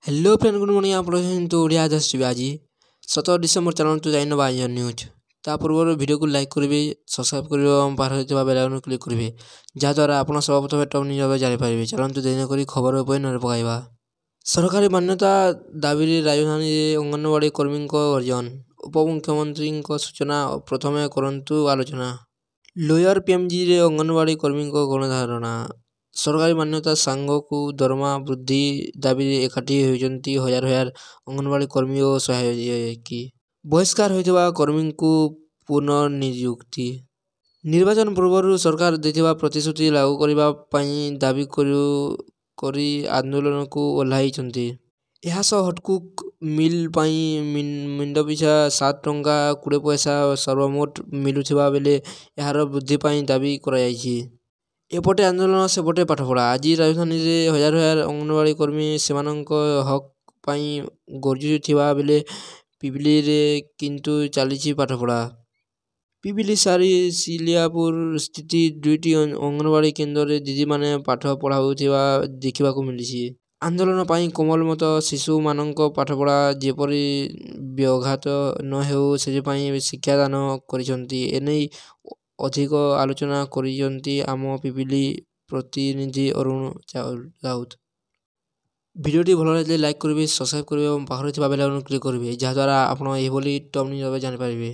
Hello friend good morning आप ओडिया आदर्श आज 17 December चलतु जाइन आज न्यूज ता पूर्व वीडियो को लाइक करेंगे सब्सक्राइब करेंगे पार बेल क्लिक करेंगे जहाँद्वारा आप सब प्रथम टॉप न्यूज जानीपारे चलतु दिन कर खबर नजर पकड़ा सरकारी मान्यता दाबी राजधानी अंगनवाड़ी कर्मी अर्जन उपमुख्यमंत्री सूचना प्रथम करंतु आलोचना लोयर पीएमजी रे अंगनवाड़ी कर्मी गणधारणा सरकारी मान्यता सांगକୁ दरमा वृद्धि दाबी एकाठी होती हजार हजार अंगनवाड़ी कर्मी और सहायक बहिष्कार होता कर्मी को पुनर्नियुक्ति निर्वाचन पूर्व सरकार देथिबा प्रतिश्रुति लागू करने दाबी करी आंदोलन को ओह्लाइछन्ति। हटकुक मिल मिंड पिछा 7 टंका 20 पैसा सर्वमोट मिलुथिबा बेले यार वृद्धि दाबी कराଯାଇଛି। एपटे आंदोलन सेपटे पाठपढ़ा आज राजधानी रे हजार हजार अंगनवाड़ी कर्मी से हक पाई गरजुवा बेले पिपिली रे किंतु चली पाठपढ़ा पिपिली सारी सिलियापुर स्थित दुईटी अंगनवाड़ी केन्द्र रे दीदी माने पाठ पढ़ाउथिबा देखा मिली। आंदोलन पाई कोमलमत शिशु मानक पाठपढ़ा जेपरी व्याघात न हो से शिक्षादान करिसंती एने अधिक आलोचना करिसंती आम पिपिली प्रतिनिधि अरुण राउत। भिडियोटी भल लगे लाइक करेंगे सब्सक्राइब करेंगे और पाखरे बेल आइकन क्लिक करेंगे जहाँद्वारा आप टॉप न्यूज जानीपारे।